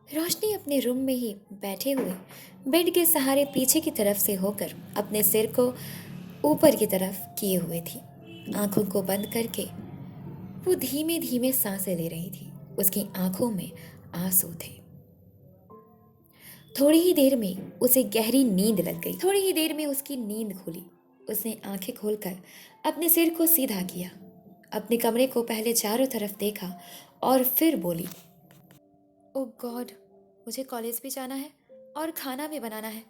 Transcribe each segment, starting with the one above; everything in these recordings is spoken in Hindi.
रोशनी अपने रूम में ही बैठे हुए बेड के सहारे पीछे की तरफ से होकर अपने सिर को ऊपर की तरफ किए हुए थी। आंखों को बंद करके वो धीमे धीमे सांसें ले रही थी। उसकी आंखों में आंसू थे। थोड़ी ही देर में उसे गहरी नींद लग गई। थोड़ी ही देर में उसकी नींद खुली। उसने आंखें खोलकर अपने सिर को सीधा किया, अपने कमरे को पहले चारों तरफ देखा और फिर बोली, ओ गॉड, मुझे कॉलेज भी जाना है और खाना भी बनाना है।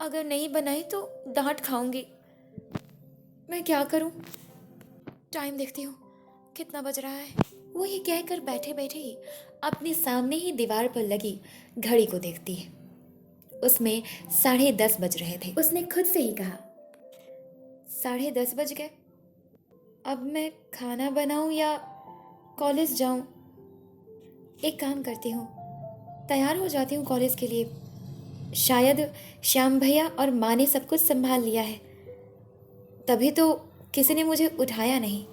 अगर नहीं बनाई तो डांट खाऊंगी। मैं क्या करूं? टाइम देखती हूँ, कितना बज रहा है। वो ये कहकर बैठे बैठे ही अपने सामने ही दीवार पर लगी घड़ी को देखती है। उसमें 10:30 बज रहे थे। उसने खुद से ही कहा, 10:30 बज गए। अब मैं खाना बनाऊं या कॉलेज जाऊं? एक काम करती हूँ, तैयार हो जाती हूँ कॉलेज के लिए। शायद श्याम भैया और माँ ने सब कुछ संभाल लिया है, तभी तो किसी ने मुझे उठाया नहीं।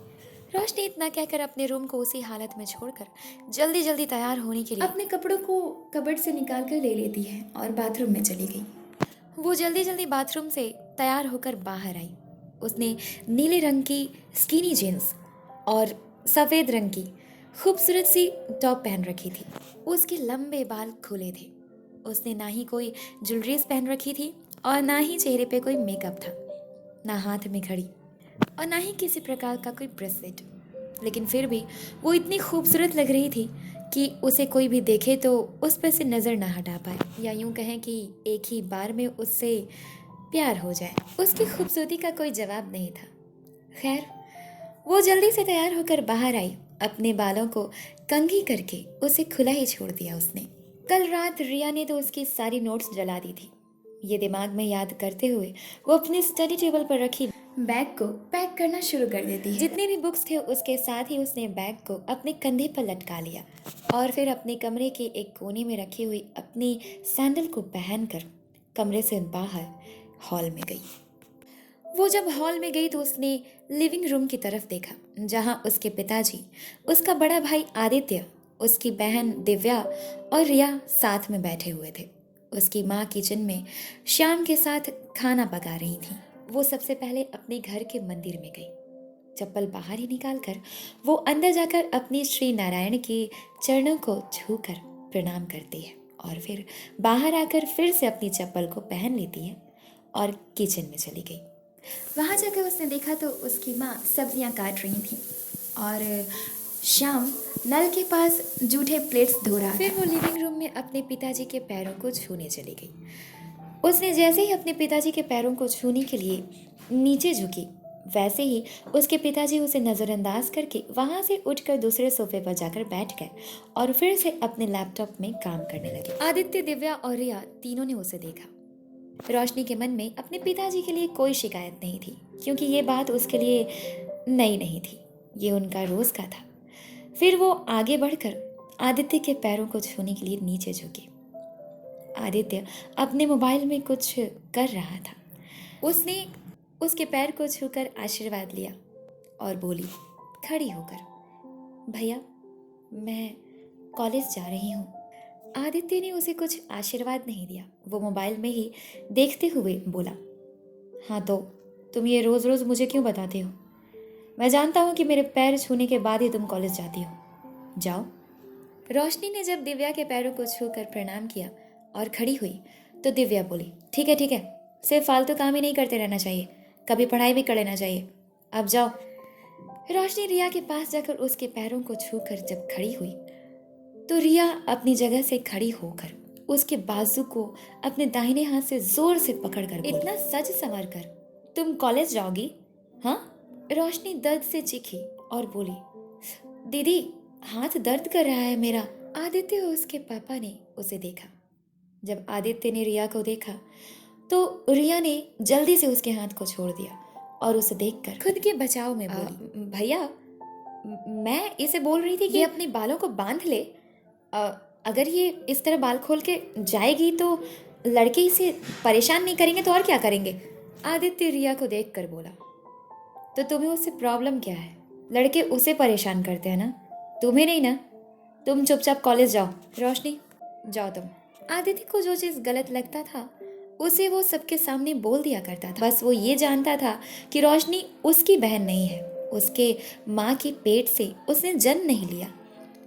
रोशनी इतना कहकर अपने रूम को उसी हालत में छोड़कर जल्दी जल्दी तैयार होने के लिए अपने कपड़ों को कबर्ड से निकाल कर ले लेती है और बाथरूम में चली गई। वो जल्दी जल्दी बाथरूम से तैयार होकर बाहर आई। उसने नीले रंग की स्किनी जीन्स और सफ़ेद रंग की खूबसूरत सी टॉप पहन रखी थी। उसके लंबे बाल खुले थे। उसने ना ही कोई ज्वेलरीज पहन रखी थी और ना ही चेहरे पे कोई मेकअप था, ना हाथ में घड़ी और ना ही किसी प्रकार का कोई ब्रेसलेट। लेकिन फिर भी वो इतनी खूबसूरत लग रही थी कि उसे कोई भी देखे तो उस पर से नज़र ना हटा पाए, या यूं कहें कि एक ही बार में उससे प्यार हो जाए। उसकी खूबसूरती का कोई जवाब नहीं था। खैर, वो जल्दी से तैयार होकर बाहर आई। अपने बालों को कंघी करके उसे खुला ही छोड़ दिया उसने। कल रात रिया ने तो उसकी सारी नोट्स जला दी थी। ये दिमाग में याद करते हुए वो अपने स्टडी टेबल पर रखी बैग को पैक करना शुरू कर देती है। जितने भी बुक्स थे उसके साथ ही उसने बैग को अपने कंधे पर लटका लिया और फिर अपने कमरे के एक कोने में रखी हुई अपनी सैंडल को पहनकर कमरे से बाहर हॉल में गई। वो जब हॉल में गई तो उसने लिविंग रूम की तरफ देखा, जहां उसके पिताजी, उसका बड़ा भाई आदित्य, उसकी बहन दिव्या और रिया साथ में बैठे हुए थे। उसकी माँ किचन में श्याम के साथ खाना पका रही थी। वो सबसे पहले अपने घर के मंदिर में गई। चप्पल बाहर ही निकालकर वो अंदर जाकर अपनी श्री नारायण के चरणों को छूकर प्रणाम करती है और फिर बाहर आकर फिर से अपनी चप्पल को पहन लेती है और किचन में चली गई। वहाँ जाकर उसने देखा तो उसकी माँ सब्जियाँ काट रही थी और श्याम नल के पास जूठे प्लेट्स धो रहा था। फिर वो लिविंग रूम में अपने पिताजी के पैरों को छूने चली गई। उसने जैसे ही अपने पिताजी के पैरों को छूने के लिए नीचे झुकी, वैसे ही उसके पिताजी उसे नज़रअंदाज करके वहाँ से उठकर दूसरे सोफे पर जाकर बैठ गए और फिर से अपने लैपटॉप में काम करने लगे। आदित्य, दिव्या और रिया तीनों ने उसे देखा। रोशनी के मन में अपने पिताजी के लिए कोई शिकायत नहीं थी, क्योंकि ये बात उसके लिए नई नहीं थी, ये उनका रोज का था। फिर वो आगे बढ़कर आदित्य के पैरों को छूने के लिए नीचे झुकी। आदित्य अपने मोबाइल में कुछ कर रहा था। उसने उसके पैर को छूकर आशीर्वाद लिया और बोली खड़ी होकर, भैया, मैं कॉलेज जा रही हूँ। आदित्य ने उसे कुछ आशीर्वाद नहीं दिया। वो मोबाइल में ही देखते हुए बोला, हाँ तो तुम ये रोज़ रोज़ मुझे क्यों बताते हो? मैं जानता हूँ कि मेरे पैर छूने के बाद ही तुम कॉलेज जाती हो। जाओ। रोशनी ने जब दिव्या के पैरों को छूकर प्रणाम किया और खड़ी हुई तो दिव्या बोली, ठीक है ठीक है, सिर्फ फालतू काम ही नहीं करते रहना चाहिए, कभी पढ़ाई भी कर लेना चाहिए। अब जाओ। रोशनी रिया के पास जाकर उसके पैरों को छूकर जब खड़ी हुई तो रिया अपनी जगह से खड़ी होकर उसके बाजू को अपने दाहिने हाथ से जोर से पकड़कर बोली, इतना सच संवर कर तुम कॉलेज जाओगी? हाँ? रोशनी दर्द से चीखी और बोली, दीदी, हाथ दर्द कर रहा है मेरा। आदित्य और उसके पापा ने उसे देखा। जब आदित्य ने रिया को देखा तो रिया ने जल्दी से उसके हाथ को छोड़ दिया और उसे देखकर खुद के बचाव में बोली, भैया, मैं इसे बोल रही थी कि ये अपने बालों को बांध ले। अगर ये इस तरह बाल खोल के जाएगी तो लड़के इसे परेशान नहीं करेंगे तो और क्या करेंगे? आदित्य रिया को देखकर बोला, तो तुम्हें उससे प्रॉब्लम क्या है? लड़के उसे परेशान करते हैं ना, तुम्हें नहीं ना। तुम चुपचाप कॉलेज जाओ। रोशनी, जाओ तुम। आदित्य को जो चीज़ गलत लगता था उसे वो सबके सामने बोल दिया करता था। बस वो ये जानता था कि रोशनी उसकी बहन नहीं है, उसके माँ के पेट से उसने जन्म नहीं लिया।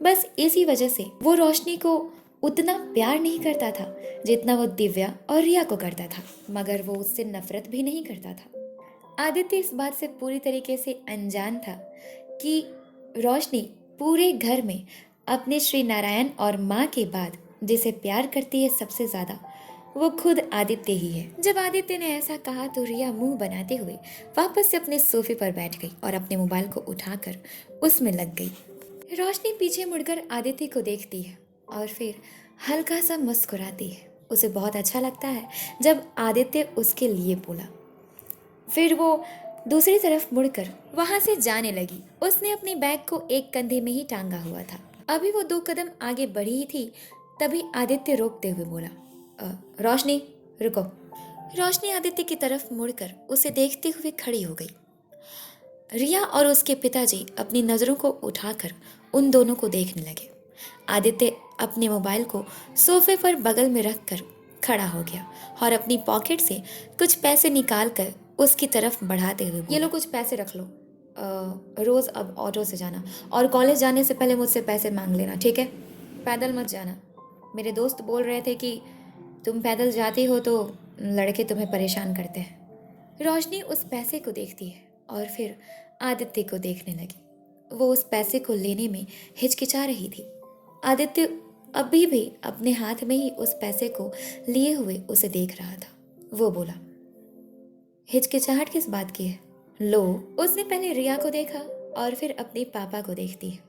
बस इसी वजह से वो रोशनी को उतना प्यार नहीं करता था जितना वो दिव्या और रिया को करता था, मगर वो उससे नफरत भी नहीं करता था। आदित्य इस बात से पूरी तरीके से अनजान था कि रोशनी पूरे घर में अपने श्री नारायण और माँ के बाद जिसे प्यार करती है सबसे ज्यादा, वो खुद आदित्य ही है। जब आदित्य ने ऐसा कहा तो रिया मुंह बनाते हुए वापस से अपने सोफे पर बैठ गई और अपने मोबाइल को उठाकर उसमें लग गई। रोशनी पीछे मुड़कर आदित्य को देखती है और फिर हल्का सा मुस्कुराती है। उसे बहुत अच्छा लगता है जब आदित्य उसके लिए बोला। फिर वो दूसरी तरफ मुड़कर वहां से जाने लगी। उसने अपनी बैग को एक कंधे में ही टांगा हुआ था। अभी वो 2 कदम आगे बढ़ी ही थी, तभी आदित्य रोकते हुए बोला, रोशनी रुको। रोशनी आदित्य की तरफ मुड़कर उसे देखते हुए खड़ी हो गई। रिया और उसके पिताजी अपनी नज़रों को उठाकर उन दोनों को देखने लगे। आदित्य अपने मोबाइल को सोफे पर बगल में रखकर खड़ा हो गया और अपनी पॉकेट से कुछ पैसे निकाल कर उसकी तरफ बढ़ाते हुए बोला, ये लो कुछ पैसे रख लो। रोज़ अब ऑटो से जाना और कॉलेज जाने से पहले मुझसे पैसे मांग लेना, ठीक है? पैदल मत जाना। मेरे दोस्त बोल रहे थे कि तुम पैदल जाती हो तो लड़के तुम्हें परेशान करते हैं। रोशनी उस पैसे को देखती है और फिर आदित्य को देखने लगी। वो उस पैसे को लेने में हिचकिचा रही थी। आदित्य अभी भी अपने हाथ में ही उस पैसे को लिए हुए उसे देख रहा था। वो बोला, हिचकिचाहट किस बात की है? लो। उसने पहले रिया को देखा और फिर अपने पापा को देखती है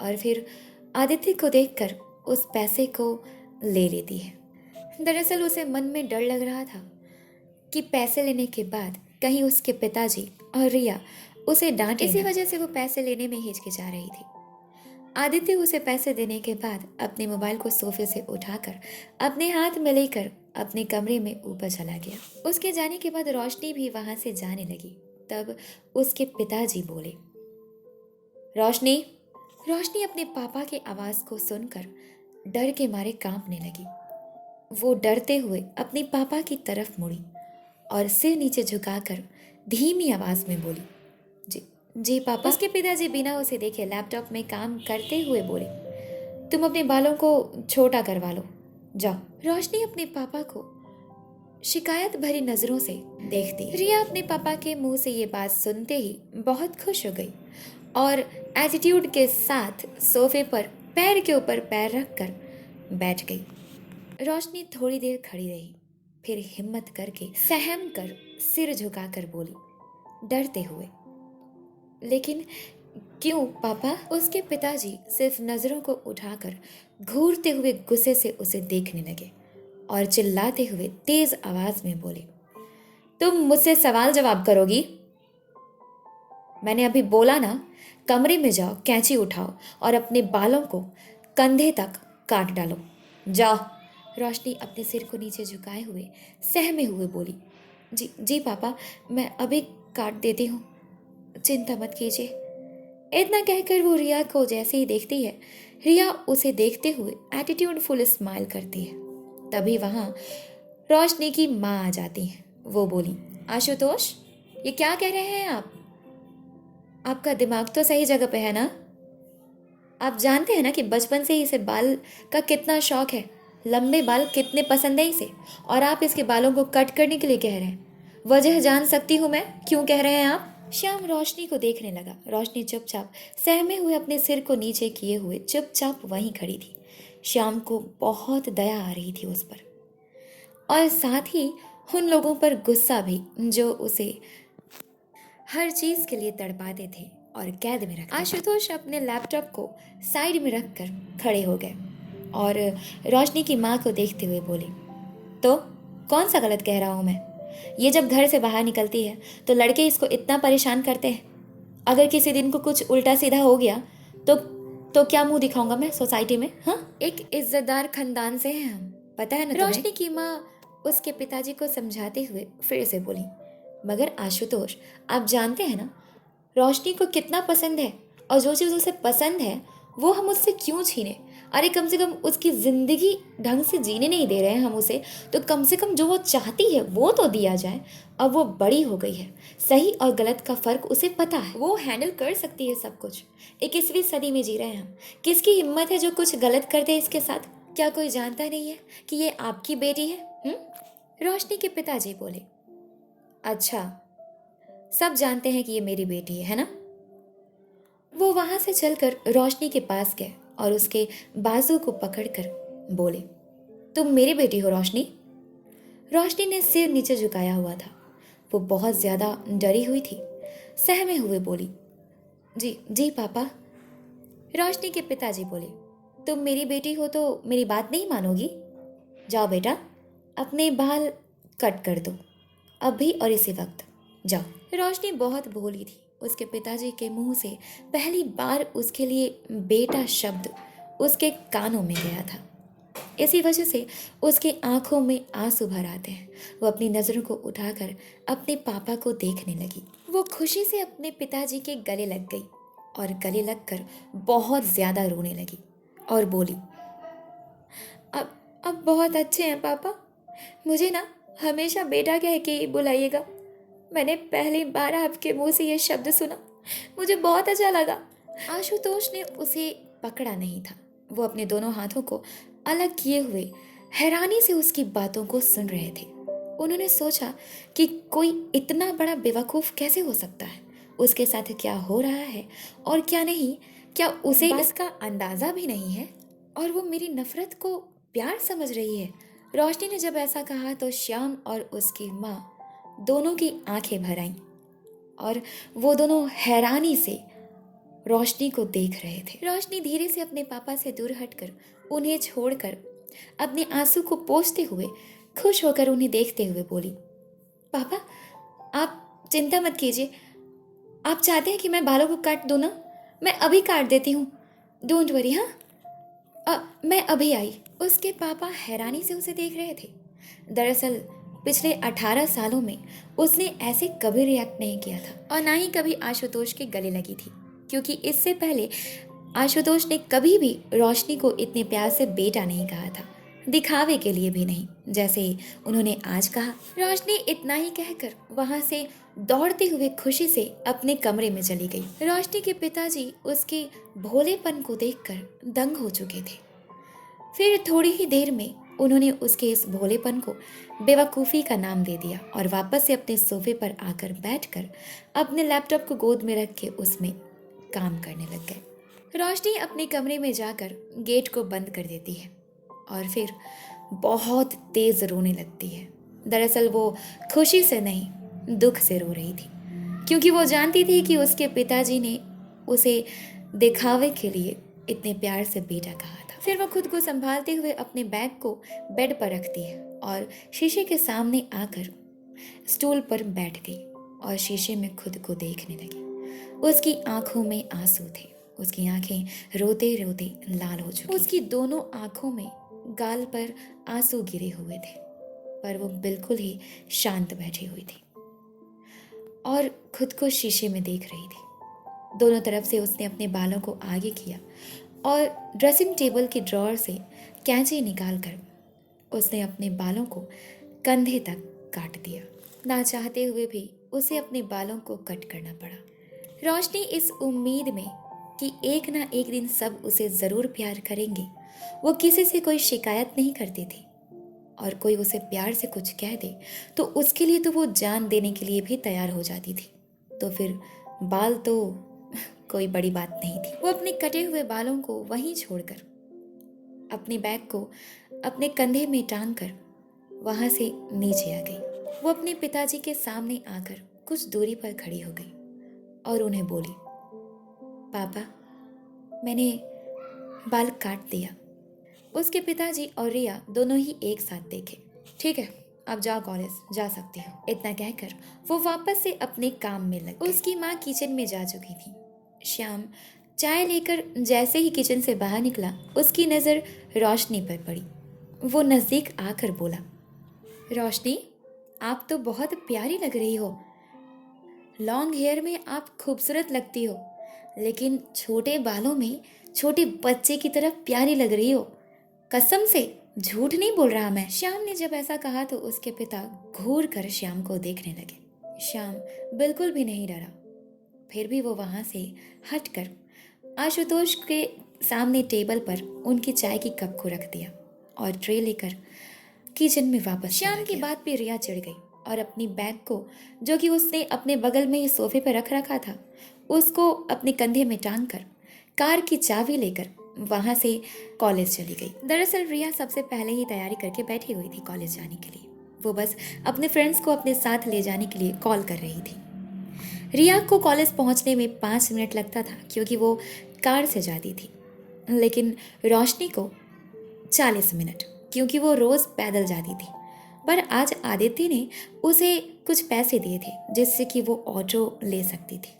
और फिर आदित्य को देखकर उस पैसे को ले लेती है। दरअसल उसे मन में डर लग रहा था कि पैसे लेने के बाद कहीं उसके पिताजी और रिया उसे डांटे। इसी वजह से वो पैसे लेने में हिचकिचा रही थी। आदित्य उसे पैसे देने के बाद अपने मोबाइल को सोफे से उठाकर अपने हाथ में लेकर अपने कमरे में ऊपर चला गया। उसके जाने के बाद रोशनी भी वहां से जाने लगी। तब उसके पिताजी बोले, रोशनी। रोशनी अपने पापा की आवाज को सुनकर डर के मारे कांपने लगी। वो डरते हुए अपने पापा की तरफ मुड़ी और सिर नीचे झुकाकर धीमी आवाज में बोली, जी पापा। उसके पिताजी बिना उसे देखे लैपटॉप में काम करते हुए बोले, तुम अपने बालों को छोटा करवा लो, जाओ। रोशनी अपने पापा को शिकायत भरी नजरों से देखती। रिया अपने पापा के मुंह से ये बात सुनते ही बहुत खुश हो गई और एटीट्यूड के साथ सोफे पर पैर के ऊपर पैर रखकर बैठ गई। रोशनी थोड़ी देर खड़ी रही, फिर हिम्मत करके सहम कर सिर झुकाकर बोली, डरते हुए, लेकिन क्यों पापा? उसके पिताजी सिर्फ नजरों को उठाकर घूरते हुए गुस्से से उसे देखने लगे और चिल्लाते हुए तेज आवाज में बोले, तुम मुझसे सवाल जवाब करोगी? मैंने अभी बोला ना, कमरे में जाओ, कैंची उठाओ और अपने बालों को कंधे तक काट डालो, जाओ। रोशनी अपने सिर को नीचे झुकाए हुए सहमे हुए बोली, जी पापा, मैं अभी काट देती हूँ, चिंता मत कीजिए। इतना कहकर वो रिया को जैसे ही देखती है, रिया उसे देखते हुए एटीट्यूड फुल स्माइल करती है। तभी वहां रोशनी की माँ आ जाती है। वो बोली, आशुतोष, ये क्या कह रहे हैं आप? आपका दिमाग तो सही जगह पे है ना? आप जानते हैं ना कि बचपन से ही इसे बाल का कितना शौक है, लंबे बाल कितने पसंद है इसे, और आप इसके बालों को कट करने के लिए कह रहे हैं। वजह जान सकती हूँ मैं क्यों कह रहे हैं आप? श्याम रोशनी को देखने लगा। रोशनी चुपचाप सहमे हुए अपने सिर को नीचे किए हुए चुपचाप वहीं खड़ी थी। श्याम को बहुत दया आ रही थी उस पर और साथ ही उन लोगों पर गुस्सा भी जो उसे हर चीज के लिए तड़पाते थे और कैद में रखते। आशुतोष अपने लैपटॉप को साइड में रखकर खड़े हो गए और रोशनी की माँ को देखते हुए बोले, तो कौन सा गलत कह रहा हूँ मैं? ये जब घर से बाहर निकलती है तो लड़के इसको इतना परेशान करते हैं। अगर किसी दिन को कुछ उल्टा सीधा हो गया तो क्या मुंह दिखाऊंगा मैं सोसाइटी में? हाँ, एक इज्जतदार खानदान से हैं हम, पता है ना तुम्हें? रोशनी की माँ उसके पिताजी को समझाते हुए फिर से बोली, मगर आशुतोष, आप जानते हैं ना रोशनी को कितना पसंद है, और जो चीज़ उसे पसंद है वो हम उससे क्यों छीने? अरे कम से कम उसकी ज़िंदगी ढंग से जीने नहीं दे रहे हैं हम उसे, तो कम से कम जो वो चाहती है वो तो दिया जाए। अब वो बड़ी हो गई है, सही और गलत का फ़र्क उसे पता है, वो हैंडल कर सकती है सब कुछ। 21वीं सदी में जी रहे हैं हम। किसकी हिम्मत है जो कुछ गलत कर दे इसके साथ? क्या कोई जानता नहीं है कि ये आपकी बेटी है? रोशनी के पिताजी बोले। अच्छा, सब जानते हैं कि ये मेरी बेटी है ना? वो वहां से चलकर रोशनी के पास गए और उसके बाजू को पकड़कर बोले, तुम मेरी बेटी हो रोशनी? रोशनी ने सिर नीचे झुकाया हुआ था। वो बहुत ज्यादा डरी हुई थी। सहमे हुए बोली, जी जी पापा। रोशनी के पिताजी बोले, तुम मेरी बेटी हो तो मेरी बात नहीं मानोगी? जाओ बेटा, अपने बाल कट कर दो, अभी और इसी वक्त जाओ। रोशनी बहुत भोली थी। उसके पिताजी के मुंह से पहली बार उसके लिए बेटा शब्द उसके कानों में गया था। इसी वजह से उसके आंखों में आंसू भर आते हैं। वो अपनी नज़रों को उठाकर अपने पापा को देखने लगी। वो खुशी से अपने पिताजी के गले लग गई और गले लगकर बहुत ज़्यादा रोने लगी और बोली, अब बहुत अच्छे हैं पापा। मुझे ना हमेशा बेटा कह के ही बुलाइएगा। मैंने पहली बार आपके मुंह से ये शब्द सुना, मुझे बहुत अच्छा लगा। आशुतोष ने उसे पकड़ा नहीं था। वो अपने दोनों हाथों को अलग किए हुए हैरानी से उसकी बातों को सुन रहे थे। उन्होंने सोचा कि कोई इतना बड़ा बेवकूफ़ कैसे हो सकता है, उसके साथ क्या हो रहा है और क्या नहीं, क्या उसे इसका अंदाज़ा भी नहीं है और वो मेरी नफ़रत को प्यार समझ रही है। रोशनी ने जब ऐसा कहा तो श्याम और उसकी माँ दोनों की आंखें भर आईं और वो दोनों हैरानी से रोशनी को देख रहे थे। रोशनी धीरे से अपने पापा से दूर हटकर उन्हें छोड़कर अपने आंसू को पोंछते हुए खुश होकर उन्हें देखते हुए बोली, पापा आप चिंता मत कीजिए। आप चाहते हैं कि मैं बालों को काट दूं ना? मैं अभी काट देती हूँ। Don't worry. हाँ, मैं अभी आई। उसके पापा हैरानी से उसे देख रहे थे। दरअसल पिछले 18 सालों में उसने ऐसे कभी रिएक्ट नहीं किया था और ना ही कभी आशुतोष के गले लगी थी, क्योंकि इससे पहले आशुतोष ने कभी भी रोशनी को इतने प्यार से बेटा नहीं कहा था, दिखावे के लिए भी नहीं, जैसे उन्होंने आज कहा। रोशनी इतना ही कहकर वहां से दौड़ते हुए खुशी से अपने कमरे में चली गई। रोशनी के पिताजी उसके भोलेपन को देखकर दंग हो चुके थे। फिर थोड़ी ही देर में उन्होंने उसके इस भोलेपन को बेवकूफ़ी का नाम दे दिया और वापस से अपने सोफे पर आकर बैठकर अपने लैपटॉप को गोद में रख के उसमें काम करने लग गए। रोशनी अपने कमरे में जाकर गेट को बंद कर देती है और फिर बहुत तेज़ रोने लगती है। दरअसल वो खुशी से नहीं, दुख से रो रही थी, क्योंकि वो जानती थी कि उसके पिताजी ने उसे दिखावे के लिए इतने प्यार से बेटा कहा था। फिर वो खुद को संभालते हुए अपने बैग को बेड पर रखती है और शीशे के सामने आकर स्टूल पर बैठ गई और शीशे में खुद को देखने लगी। उसकी आंखों में आंसू थे। उसकी आंखें रोते रोते लाल हो चुकी। उसकी दोनों आंखों में गाल पर आंसू गिरे हुए थे, पर वो बिल्कुल ही शांत बैठी हुई थी और खुद को शीशे में देख रही थी। दोनों तरफ से उसने अपने बालों को आगे किया और ड्रेसिंग टेबल के ड्रॉअर से कैंची निकालकर उसने अपने बालों को कंधे तक काट दिया। ना चाहते हुए भी उसे अपने बालों को कट करना पड़ा। रोशनी इस उम्मीद में कि एक ना एक दिन सब उसे ज़रूर प्यार करेंगे, वो किसी से कोई शिकायत नहीं करती थी और कोई उसे प्यार से कुछ कह दे तो उसके लिए तो वो जान देने के लिए भी तैयार हो जाती थी। तो फिर बाल तो कोई बड़ी बात नहीं थी। वो अपने कटे हुए बालों को वहीं छोड़कर अपने बैग को अपने कंधे में टांग कर वहां से नीचे आ गई। वो अपने पिताजी के सामने आकर कुछ दूरी पर खड़ी हो गई और उन्हें बोली, पापा मैंने बाल काट दिया। उसके पिताजी और रिया दोनों ही एक साथ देखे। ठीक है, अब जाओ, कॉलेज जा सकती हो। इतना कहकर वो वापस से अपने काम में लग गई। उसकी माँ किचन में जा चुकी थी। श्याम चाय लेकर जैसे ही किचन से बाहर निकला, उसकी नज़र रोशनी पर पड़ी। वो नज़दीक आकर बोला, रोशनी आप तो बहुत प्यारी लग रही हो। लॉन्ग हेयर में आप खूबसूरत लगती हो। लेकिन छोटे बालों में छोटे बच्चे की तरह प्यारी लग रही हो। कसम से झूठ नहीं बोल रहा मैं। श्याम ने जब ऐसा कहा तो उसके पिता घूर कर श्याम को देखने लगे। श्याम बिल्कुल भी नहीं डरा। फिर भी वो वहां से हटकर आशुतोष के सामने टेबल पर उनकी चाय की कप को रख दिया और ट्रे लेकर किचन में वापस श्याम की बात पे रिया चिढ़ गई और अपनी बैग को, जो कि उसने अपने बगल में ही सोफे पर रख रखा था, उसको अपने कंधे में टांग कर कार की चाबी लेकर वहां से कॉलेज चली गई। दरअसल रिया सबसे पहले ही तैयारी करके बैठी हुई थी कॉलेज जाने के लिए। वो बस अपने फ्रेंड्स को अपने साथ ले जाने के लिए कॉल कर रही थी। रिया को कॉलेज पहुंचने में 5 मिनट लगता था क्योंकि वो कार से जाती थी, लेकिन रोशनी को 40 मिनट, क्योंकि वो रोज पैदल जाती थी। पर आज आदित्य ने उसे कुछ पैसे दिए थे जिससे कि वो ऑटो ले सकती थी।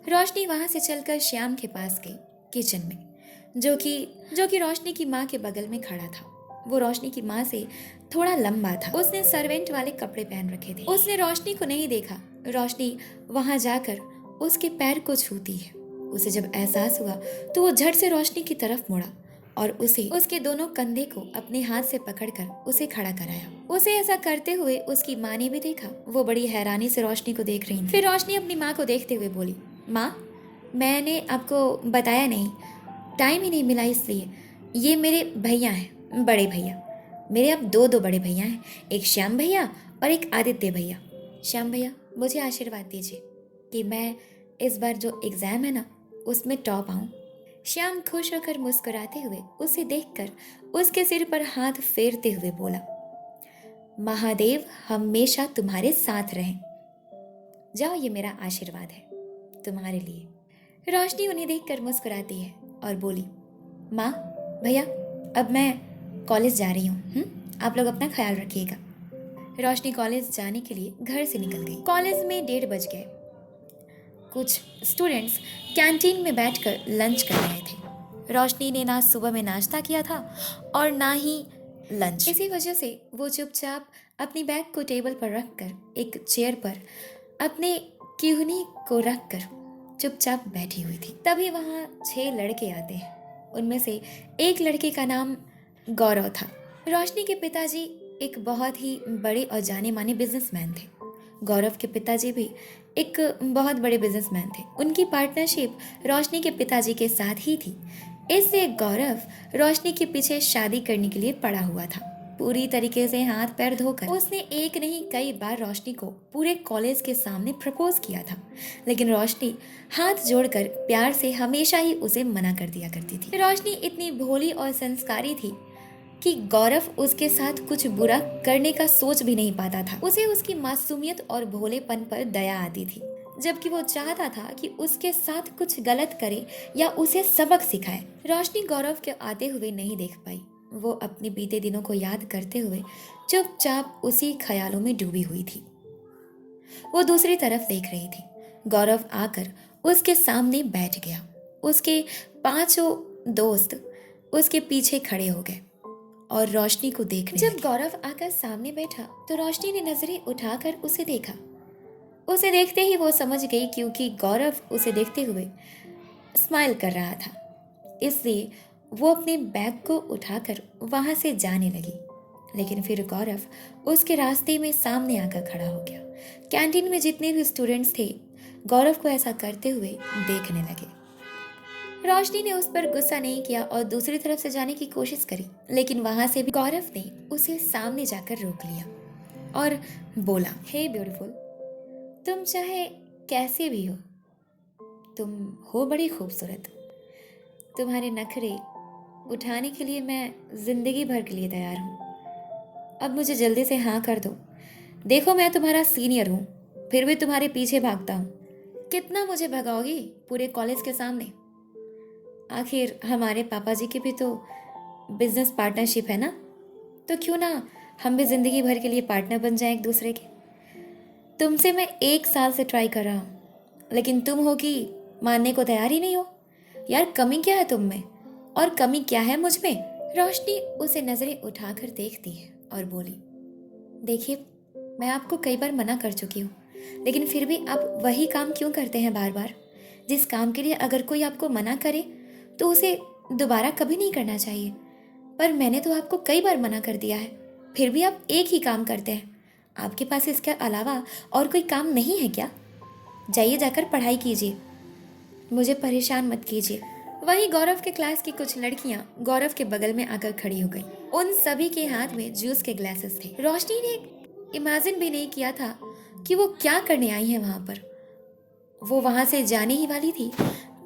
रोशनी वहां से चलकर श्याम के पास गई किचन में, जो कि रोशनी की माँ के बगल में खड़ा था। वो रोशनी की माँ से थोड़ा लंबा था। उसने सर्वेंट वाले कपड़े पहन रखे थे। उसने रोशनी को नहीं देखा। रोशनी वहां जाकर उसके पैर को छूती है। उसे जब एहसास हुआ तो वो झट से रोशनी की तरफ मुड़ा और उसे उसके दोनों कंधे को अपने हाथ से पकड़कर उसे खड़ा कराया। उसे ऐसा करते हुए उसकी माँ ने भी देखा। वो बड़ी हैरानी से रोशनी को देख रही थी। फिर रोशनी अपनी माँ को देखते हुए बोली, माँ, मैंने आपको बताया नहीं, टाइम ही नहीं मिला इसलिए। ये मेरे भैया हैं, बड़े भैया। मेरे अब दो बड़े भैया हैं, एक श्याम भैया और एक आदित्य भैया। श्याम भैया, मुझे आशीर्वाद दीजिए कि मैं इस बार जो एग्ज़ाम है ना, उसमें टॉप आऊँ। श्याम खुश होकर मुस्कुराते हुए उसे देखकर उसके सिर पर हाथ फेरते हुए बोला, महादेव हमेशा तुम्हारे साथ रहें। जाओ, ये मेरा आशीर्वाद है तुम्हारे लिए। रोशनी उन्हें देखकर मुस्कुराती है और बोली, माँ, भैया, अब मैं कॉलेज जा रही हूँ। आप लोग अपना ख्याल रखिएगा। रोशनी कॉलेज जाने के लिए घर से निकल गई। कॉलेज में 1:30 बज गए। कुछ स्टूडेंट्स कैंटीन में बैठकर लंच कर रहे थे। रोशनी ने ना सुबह में नाश्ता किया था और ना ही लंच। इसी वजह से वो चुपचाप अपनी बैग को टेबल पर रखकर एक चेयर पर अपने क्यूहनी को रखकर चुपचाप बैठी हुई थी। तभी वहाँ 6 लड़के आते हैं। उनमें से एक लड़के का नाम गौरव था। रोशनी के पिताजी एक बहुत ही बड़े और जाने माने बिजनेसमैन थे। गौरव के पिताजी भी एक बहुत बड़े बिजनेसमैन थे। उनकी पार्टनरशिप रोशनी के पिताजी के साथ ही थी, इसलिए गौरव रोशनी के पीछे शादी करने के लिए पड़ा हुआ था। पूरी तरीके से हाथ पैर धोकर उसने एक नहीं कई बार रोशनी को पूरे कॉलेज के सामने प्रपोज किया था, लेकिन रोशनी हाथ जोड़कर प्यार से हमेशा ही उसे मना कर दिया करती थी। रोशनी इतनी भोली और संस्कारी थी कि गौरव उसके साथ कुछ बुरा करने का सोच भी नहीं पाता था। उसे उसकी मासूमियत और भोलेपन पर दया आती थी, जबकि वो चाहता था कि उसके साथ कुछ गलत करे या उसे सबक सिखाए। रोशनी गौरव के आते हुए नहीं देख पाई। वो अपने बीते दिनों को याद करते हुए चुपचाप उसी ख्यालों में डूबी हुई थी। वो दूसरी तरफ देख रही थी। गौरव आकर उसके सामने बैठ गया। उसके 5 दोस्त उसके पीछे खड़े हो गए और रोशनी को देखने लगे। जब गौरव आकर सामने बैठा तो रोशनी ने नजरें उठाकर उसे देखा। उसे देखते ही वो समझ गई, क्योंकि गौरव उसे देखते हुए स्माइल कर रहा था, इसलिए वो अपने बैग को उठाकर वहां से जाने लगी। लेकिन फिर गौरव उसके रास्ते में सामने आकर खड़ा हो गया। कैंटीन में जितने भी स्टूडेंट्स थे गौरव को ऐसा करते हुए देखने लगे। रोशनी ने उस पर गुस्सा नहीं किया और दूसरी तरफ से जाने की कोशिश करी, लेकिन वहां से भी गौरव ने उसे सामने जाकर रोक लिया और बोला, हे ब्यूटीफुल, तुम चाहे कैसे भी हो, तुम हो बड़ी खूबसूरत। तुम्हारे नखरे उठाने के लिए मैं जिंदगी भर के लिए तैयार हूँ। अब मुझे जल्दी से हाँ कर दो। देखो, मैं तुम्हारा सीनियर हूँ, फिर भी तुम्हारे पीछे भागता हूँ। कितना मुझे भगाओगी पूरे कॉलेज के सामने? आखिर हमारे पापा जी की भी तो बिजनेस पार्टनरशिप है ना, तो क्यों ना हम भी जिंदगी भर के लिए पार्टनर बन जाएं एक दूसरे के। तुमसे मैं 1 साल से ट्राई कर रहा हूँ, लेकिन तुम हो कि मानने को तैयार ही नहीं हो। यार, कमी क्या है तुम में और कमी क्या है मुझ में? रोशनी उसे नजरें उठाकर देखती है और बोली, देखिए, मैं आपको कई बार मना कर चुकी हूँ, लेकिन फिर भी आप वही काम क्यों करते हैं बार बार? जिस काम के लिए अगर कोई आपको मना करे तो उसे दोबारा कभी नहीं करना चाहिए। पर मैंने तो आपको कई बार मना कर दिया है, फिर भी आप एक ही काम करते हैं। आपके पास इसके अलावा और कोई काम नहीं है क्या? जाइए, जाकर पढ़ाई कीजिए, मुझे परेशान मत कीजिए। वहीं गौरव के क्लास की कुछ लड़कियां गौरव के बगल में आकर खड़ी हो गईं। उन सभी के हाथ में जूस के ग्लासेस थे। रोशनी ने इमेजिन भी नहीं किया था कि वो क्या करने आई है वहां पर। वो वहां से जाने ही वाली थी,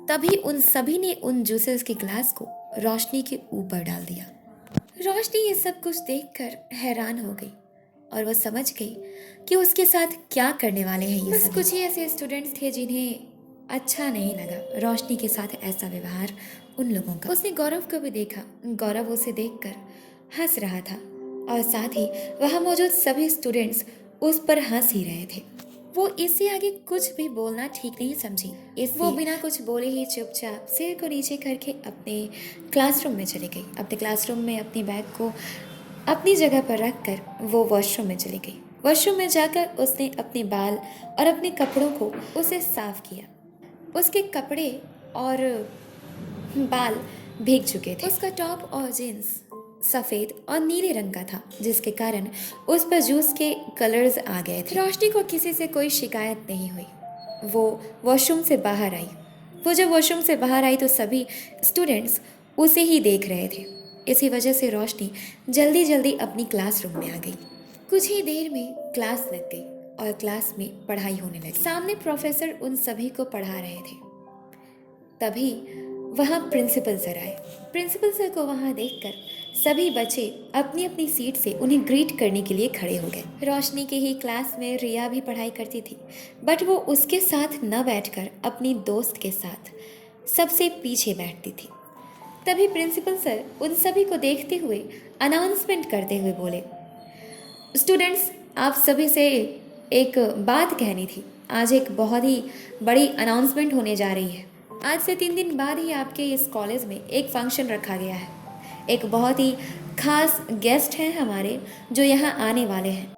तभी उन सभी ने उन जूसेस के ग्लास को रोशनी के ऊपर डाल दिया। रोशनी ये सब कुछ देखकर हैरान हो गई और वो समझ गई कि उसके साथ क्या करने वाले हैं ये बस कुछ ही ऐसे स्टूडेंट्स थे जिन्हें अच्छा नहीं लगा रोशनी के साथ ऐसा व्यवहार उन लोगों का। उसने गौरव को भी देखा। गौरव उसे देखकर हंस रहा था और साथ ही वहाँ मौजूद सभी स्टूडेंट्स उस पर हंस ही रहे थे। वो इससे आगे कुछ भी बोलना ठीक नहीं समझी, इसलिए वो बिना कुछ बोले ही चुपचाप सिर को नीचे करके अपने क्लासरूम में चली गई। अपने क्लासरूम में अपनी बैग को अपनी जगह पर रखकर वो वॉशरूम में चली गई। वॉशरूम में जाकर उसने अपने बाल और अपने कपड़ों को उसे साफ किया। उसके कपड़े और बाल भीग चुके थे। उसका टॉप और जीन्स सफ़ेद और नीले रंग का था, जिसके कारण उस पर जूस के कलर्स आ गए थे। रोशनी को किसी से कोई शिकायत नहीं हुई। वो वॉशरूम से बाहर आई। वो जब वॉशरूम से बाहर आई तो सभी स्टूडेंट्स उसे ही देख रहे थे। इसी वजह से रोशनी जल्दी जल्दी अपनी क्लासरूम में आ गई। कुछ ही देर में क्लास लग गई और क्लास में पढ़ाई होने लगी। सामने प्रोफेसर उन सभी को पढ़ा रहे थे। तभी वहाँ प्रिंसिपल सर आए। प्रिंसिपल सर को वहाँ देखकर सभी बच्चे अपनी अपनी सीट से उन्हें ग्रीट करने के लिए खड़े हो गए। रोशनी के ही क्लास में रिया भी पढ़ाई करती थी, बट वो उसके साथ न बैठकर अपनी दोस्त के साथ सबसे पीछे बैठती थी। तभी प्रिंसिपल सर उन सभी को देखते हुए अनाउंसमेंट करते हुए बोले, स्टूडेंट्स, आप सभी से एक बात कहनी थी। आज एक बहुत ही बड़ी अनाउंसमेंट होने जा रही है। आज से 3 दिन बाद ही आपके इस कॉलेज में एक फंक्शन रखा गया है। एक बहुत ही खास गेस्ट हैं हमारे जो यहाँ आने वाले हैं।